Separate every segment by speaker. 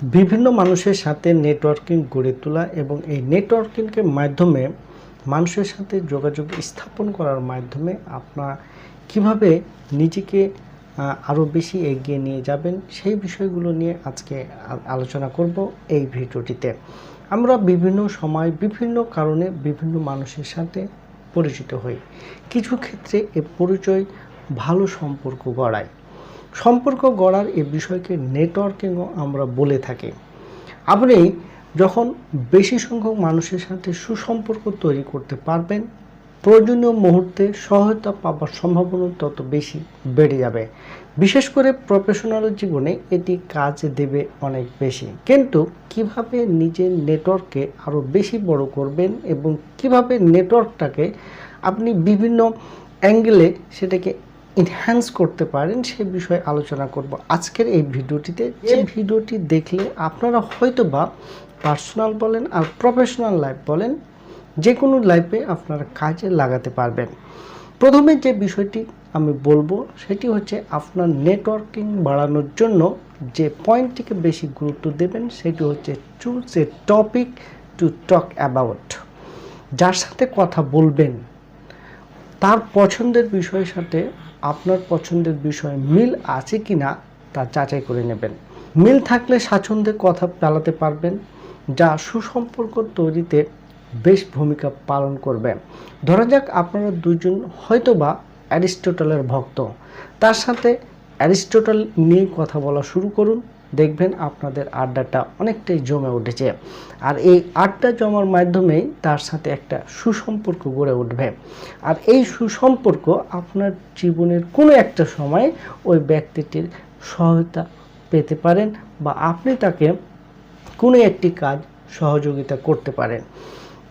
Speaker 1: বিভিন্ন মানুষের সাথে নেটওয়ার্কিং গড়ে তোলা এবং এই নেটওয়ার্কিংয়ের মাধ্যমে মানুষের সাথে যোগাযোগ স্থাপন করার মাধ্যমে আপনারা কিভাবে নিজেকে আরও বেশি এগিয়ে নিয়ে যাবেন সেই বিষয়গুলো নিয়ে আজকে আলোচনা করব এই ভিডিওটিতে। আমরা বিভিন্ন সময় বিভিন্ন কারণে বিভিন্ন মানুষের সাথে পরিচিত হই। কিছু ক্ষেত্রে এ পরিচয় ভালো সম্পর্ক গড়ায়। সম্পর্ক গড়ার এই বিষয়কে নেটওয়ার্কিংও আমরা বলে থাকি। আপনি যখন বেশি সংখ্যক মানুষের সাথে সুসম্পর্ক তৈরি করতে পারবেন, প্রয়োজনীয় মুহূর্তে সহায়তা পাওয়ার সম্ভাবনা তত বেশি বেড়ে যাবে। বিশেষ করে প্রফেশনাল জীবনে এটি কাজ দেবে অনেক বেশি। কিন্তু কিভাবে নিজের নেটওয়ার্ককে আরও বেশি বড় করবেন এবং কিভাবে নেটওয়ার্কটাকে আপনি বিভিন্ন অ্যাঙ্গেলে সেটাকে এনহ্যান্স করতে পারেন সে বিষয়ে আলোচনা করব আজকের এই ভিডিওটিতে। এই ভিডিওটি দেখলে আপনারা হয়তোবা পার্সোনাল বলেন আর প্রফেশনাল লাইফ বলেন, যে কোনো লাইফে আপনারা কাজে লাগাতে পারবেন। প্রথমে যে বিষয়টি আমি বলবো সেটি হচ্ছে আপনার নেটওয়ার্কিং বাড়ানোর জন্য যে পয়েন্টটিকে বেশি গুরুত্ব দেবেন সেটি হচ্ছে choose a topic to talk about. যার সাথে কথা বলবেন তার পছন্দের বিষয়ের সাথে আপনার পছন্দের বিষয় মিল আছে কি না তা যাচাই করে নেবেন। মিল থাকলে স্বাচ্ছন্দ্যে কথা চালাতে পারবেন, যা সুসম্পর্ক তৈরিতে বেশ ভূমিকা পালন করবে। ধরা যাক আপনারা দুজন হয়তোবা অ্যারিস্টটলের ভক্ত, তার সাথে অ্যারিস্টটল নিয়ে কথা বলা শুরু করুন, দেখবেন আপনাদের আড্ডাটা অনেকটাই জমে উঠেছে। আর এই আড্ডা জমার মাধ্যমেই তার সাথে একটা সুসম্পর্ক গড়ে উঠবে। আর এই সুসম্পর্ক আপনার জীবনের কোনো একটা সময় ওই ব্যক্তিটির সহায়তা পেতে পারেন বা আপনি তাকে কোনো একটি কাজ সহযোগিতা করতে পারেন।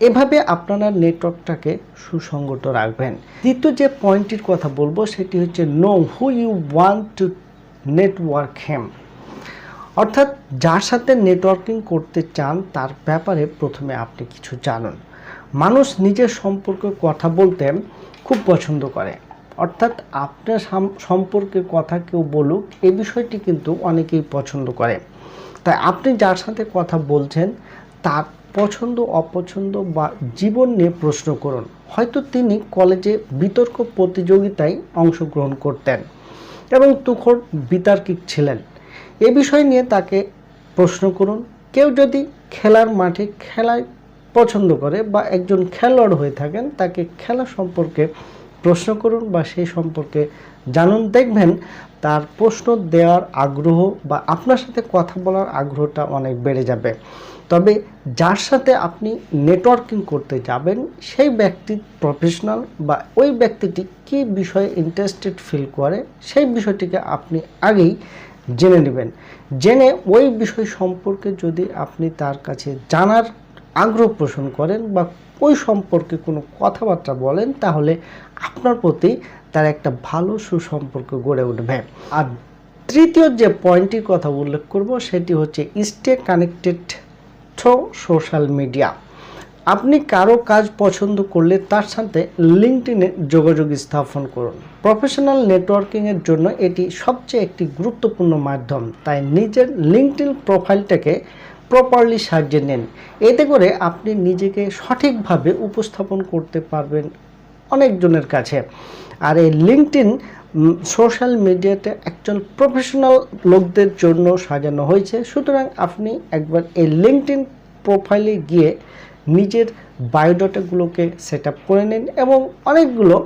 Speaker 1: এভাবে আপনারা নেটওয়ার্কটাকে সুসংগত রাখবেন। দ্বিতীয় যে পয়েন্টটির কথা বলবো সেটি হচ্ছে know who you want to network them. অর্থাৎ যার সাথে নেটওয়ার্কিং করতে চান তার ব্যাপারে প্রথমে আপনি কিছু জানুন। মানুষ নিজের সম্পর্কে কথা বলতে খুব পছন্দ করে, অর্থাৎ আপনার সম্পর্কে কথা কেউ বলুক এই বিষয়টি কিন্তু অনেকেই পছন্দ করে। তাই আপনি যার সাথে কথা বলছেন তার পছন্দ অপছন্দ বা জীবন নিয়ে প্রশ্ন করুন। হয়তো তিনি কলেজে বিতর্ক প্রতিযোগিতায় অংশগ্রহণ করতেন এবং তুখোড় বিতার্কিক ছিলেন, এ বিষয় নিয়ে তাকে প্রশ্ন করুন। কেউ যদি খেলার মাঠে খেলায় পছন্দ করে বা একজন খেলোয়াড় হয়ে থাকেন তাকে খেলা সম্পর্কে প্রশ্ন করুন বা সেই সম্পর্কে জানুন, দেখবেন তার প্রশ্ন দেওয়ার আগ্রহ বা আপনার সাথে কথা বলার আগ্রহটা অনেক বেড়ে যাবে। তবে যার সাথে আপনি নেটওয়ার্কিং করতে যাবেন সেই ব্যক্তি প্রফেশনাল বা ওই ব্যক্তিটি কী বিষয়ে ইন্টারেস্টেড ফিল করে সেই বিষয়টিকে আপনি আগেই জেনে নেবেন। জেনে ওই বিষয় সম্পর্কে যদি আপনি তার কাছে জানার আগ্রহ পোষণ করেন বা ওই সম্পর্কে কোনো কথাবার্তা বলেন তাহলে আপনার প্রতি তার একটা ভালো সুসম্পর্ক গড়ে উঠবে। আর তৃতীয় যে পয়েন্টটির কথা উল্লেখ করব সেটি হচ্ছে stay connected through social media. আপনি কারো কাজ পছন্দ করলে তার সাথে লিঙ্কডইনে যোগাযোগ স্থাপন করুন। প্রফেশনাল নেটওয়ার্কিংয়ের জন্য এটি সবচেয়ে একটি গুরুত্বপূর্ণ মাধ্যম, তাই নিজের লিঙ্কডইন প্রোফাইলটাকে প্রপারলি সাজিয়ে নেন। এতে করে আপনি নিজেকে সঠিকভাবে উপস্থাপন করতে পারবেন অনেকজনের কাছে। আর এই লিঙ্কডইন সোশ্যাল মিডিয়াতে একজন প্রফেশনাল লোকদের জন্য সাজানো হয়েছে, সুতরাং আপনি একবার এই লিঙ্কডইন প্রোফাইলে গিয়ে নিজের বায়োডাটাগুলোকে সেট আপ করে নিন এবং অনেকগুলো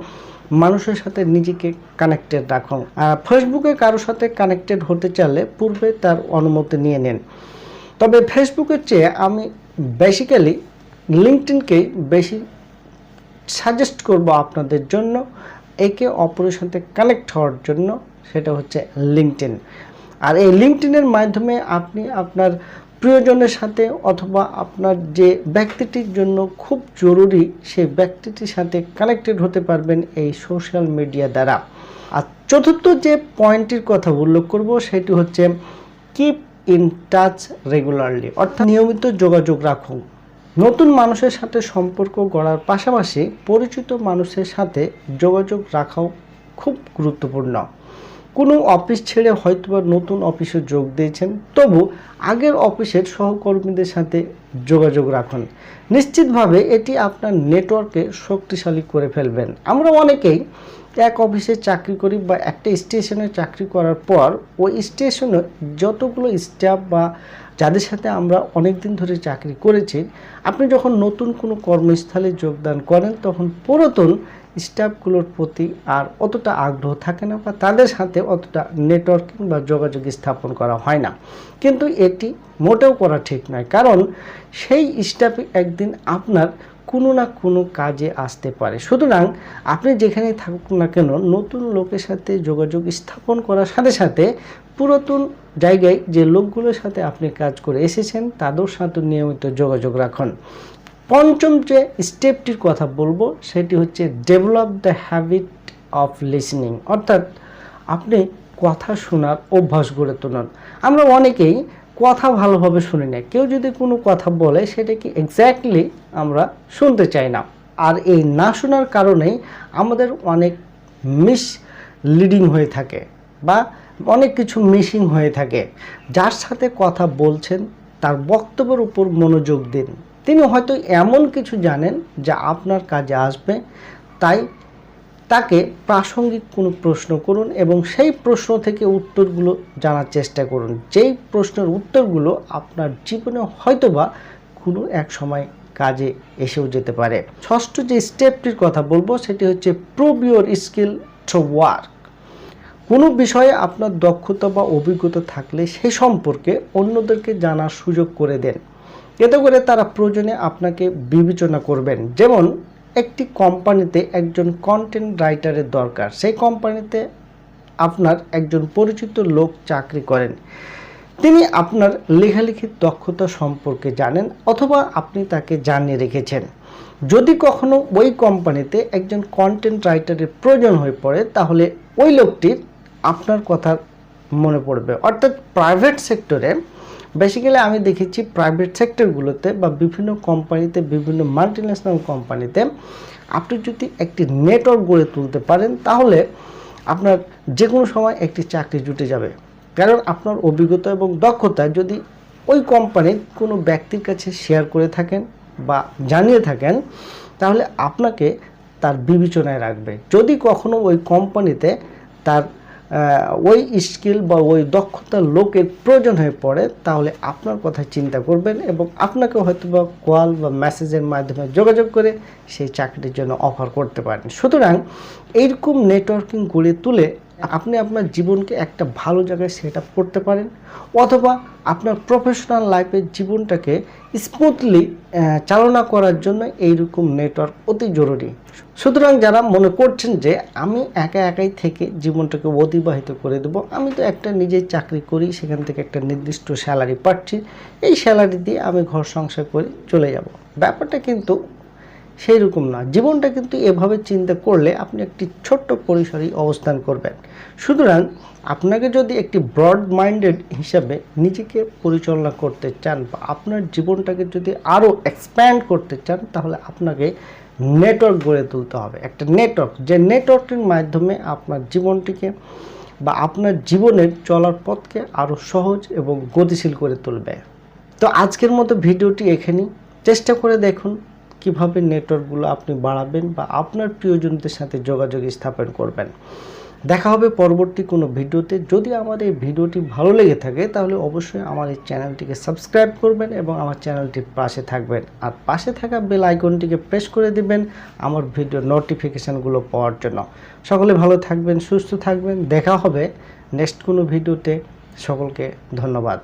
Speaker 1: মানুষের সাথে নিজেকে কানেক্টেড রাখুন। আর ফেসবুকে কারোর সাথে কানেক্টেড হতে চাইলে পূর্বে তার অনুমতি নিয়ে নেন। তবে ফেসবুকের চেয়ে আমি বেসিক্যালি লিঙ্কডইনকেই বেশি সাজেস্ট করব আপনাদের জন্য একে অপরের সাথে কানেক্ট হওয়ার জন্য, সেটা হচ্ছে লিঙ্কডইন। আর এই লিঙ্কডইনের মাধ্যমে আপনি আপনার প্রিয়জনের সাথে অথবা আপনার যে ব্যক্তিটির জন্য খুব জরুরি সেই ব্যক্তিটির সাথে কানেক্টেড হতে পারবেন এই সোশ্যাল মিডিয়া দ্বারা। আর চতুর্থ যে পয়েন্টটির কথা উল্লেখ করব সেটি হচ্ছে কিপ ইন টাচ রেগুলারলি, অর্থাৎ নিয়মিত যোগাযোগ রাখুন। নতুন মানুষের সাথে সম্পর্ক গড়ার পাশাপাশি পরিচিত মানুষের সাথে যোগাযোগ রাখাও খুব গুরুত্বপূর্ণ। কোনো অফিস ছেড়ে হয়তোবা নতুন অফিসে যোগ দিয়েছেন, তবু আগের অফিসের সহকর্মীদের সাথে যোগাযোগ রাখুন। নিশ্চিতভাবে এটি আপনার নেটওয়ার্কে শক্তিশালী করে ফেলবেন। আমরা অনেকেই এক অফিসে চাকরি করি বা একটা স্টেশনে চাকরি করার পর ওই স্টেশনে যতগুলো স্টাফ বা যাদের সাথে আমরা অনেক দিন ধরে চাকরি করেছি, আপনি যখন নতুন কোনো কর্মস্থলে যোগদান করেন তখন পুরাতন স্টাফগুলোর প্রতি আর অতটা আগ্রহ থাকে না বা তাদের সাথে অতটা নেটওয়ার্কিং বা যোগাযোগ স্থাপন করা হয় না। কিন্তু এটি মোটেও করা ঠিক নয়, কারণ সেই স্টাফই একদিন আপনার কোনো না কোনো কাজে আসতে পারে। সুতরাং আপনি যেখানেই থাকুন না কেন, নতুন লোকের সাথে যোগাযোগ স্থাপন করার সাথে সাথে পুরাতন জায়গায় যে লোকগুলোর সাথে আপনি কাজ করে এসেছেন তাদের সাথে নিয়মিত যোগাযোগ রাখুন। পঞ্চম যে স্টেপটির কথা বলবো সেটি হচ্ছে develop the habit of listening, অর্থাৎ আপনি কথা শোনার অভ্যাস গড়ে তুলুন। আমরা অনেকেই কথা ভালোভাবে শুনি না, কেউ যদি কোনো কথা বলে সেটাকে এক্স্যাক্টলি আমরা শুনতে চাই না, আর এই না শোনার কারণেই আমাদের অনেক মিসলিডিং হয়ে থাকে বা অনেক কিছু মিসিং হয়ে থাকে। যার সাথে কথা বলছেন তার বক্তব্যের উপর মনোযোগ দিন। তিনি হয়তো এমন কিছু জানেন যা আপনার কাজে আসবে, তাই তাকে প্রাসঙ্গিক কোনো প্রশ্ন করুন এবং সেই প্রশ্ন থেকে উত্তরগুলো জানার চেষ্টা করুন, যেই প্রশ্নের উত্তরগুলো আপনার জীবনে হয়তোবা কোনো এক সময় কাজে এসেও যেতে পারে। ষষ্ঠ যে স্টেপটির কথা বলবো সেটি হচ্ছে prove your skill through work. কোনো বিষয়ে আপনার দক্ষতা বা অভিজ্ঞতা থাকলে সেই সম্পর্কে অন্যদেরকে জানার সুযোগ করে দেন, এতে করে তারা প্রয়োজনে আপনাকে বিবেচনা করবেন। যেমন একটি কোম্পানিতে একজন কন্টেন্ট রাইটারের দরকার, সেই কোম্পানিতে আপনার একজন পরিচিত লোক চাকরি করেন, তিনি আপনার লেখালেখির দক্ষতা সম্পর্কে জানেন অথবা আপনি তাকে জানিয়ে রেখেছেন। যদি কখনো ওই কোম্পানিতে একজন কন্টেন্ট রাইটারের প্রয়োজন হয়ে পড়ে তাহলে ওই লোকটির আপনার কথা মনে পড়বে। অর্থাৎ প্রাইভেট সেক্টরে বেসিক্যালি আমি দেখেছি প্রাইভেট সেক্টরগুলোতে বা বিভিন্ন কোম্পানিতে, বিভিন্ন মাল্টিন্যাশনাল কোম্পানিতে আপনি যদি একটি নেটওয়ার্ক গড়ে তুলতে পারেন তাহলে আপনার যে কোনো সময় একটি চাকরি জুটে যাবে। কারণ আপনার অভিজ্ঞতা এবং দক্ষতা যদি ওই কোম্পানির কোনো ব্যক্তির কাছে শেয়ার করে থাকেন বা জানিয়ে থাকেন তাহলে আপনাকে তার বিবেচনায় রাখবে। যদি কখনো ওই কোম্পানিতে তার ওই স্কিল বা ওই দক্ষতার লোকের প্রয়োজন হয়ে পড়ে তাহলে আপনার কথা চিন্তা করবেন এবং আপনাকে হয়তো বা কল বা মেসেজের মাধ্যমে যোগাযোগ করে সেই চাকরির জন্য অফার করতে পারেন। সুতরাং এইরকম নেটওয়ার্কিং গড়ে তুলে আপনি আপনার জীবনকে একটা ভালো জায়গায় সেট আপ করতে পারেন, অথবা আপনার প্রফেশনাল লাইফের জীবনটাকে স্মুথলি চালনা করার জন্য এইরকম নেটওয়ার্ক অতি জরুরি। সুতরাং যারা মনে করছেন যে আমি একাই থেকে জীবনটাকে অতিবাহিত করে দেবো, আমি তো একটা নিজেই চাকরি করি, সেখান থেকে একটা নির্দিষ্ট স্যালারি পাচ্ছি, এই স্যালারি দিয়ে আমি ঘর সংসার করে চলে যাব, ব্যাপারটা কিন্তু সেই রকম না। জীবনটা কিন্তু এভাবে চিন্তা করলে আপনি একটি ছোট্ট পরিসরেই অবস্থান করবেন। সুতরাং আপনাকে যদি একটি ব্রড মাইন্ডেড হিসাবে নিজেকে পরিচালনা করতে চান বা আপনার জীবনটাকে যদি আরও এক্সপ্যান্ড করতে চান তাহলে আপনাকে নেটওয়ার্ক গড়ে তুলতে হবে। একটা নেটওয়ার্ক, যে নেটওয়ার্কের মাধ্যমে আপনার জীবনটিকে বা আপনার জীবনের চলার পথকে আরও সহজ এবং গতিশীল করে তুলবে। তো আজকের মতো ভিডিওটি এখানেই। চেষ্টা করে দেখুন কিভাবে নেটওয়ার্কগুলো আপনি বাড়াবেন বা আপনার প্রিয়জনদের সাথে যোগাযোগ স্থাপন করবেন। দেখা হবে পরবর্তী কোনো ভিডিওতে। যদি আমার এই ভিডিওটি ভালো লেগে থাকে তাহলে অবশ্যই আমার এই চ্যানেলটিকে সাবস্ক্রাইব করবেন এবং আমার চ্যানেলটির পাশে থাকবেন, আর পাশে থাকা বেল আইকনটিকে প্রেস করে দিবেন আমার ভিডিও নোটিফিকেশানগুলো পাওয়ার জন্য। সকলে ভালো থাকবেন, সুস্থ থাকবেন। দেখা হবে নেক্সট কোনো ভিডিওতে। সকলকে ধন্যবাদ।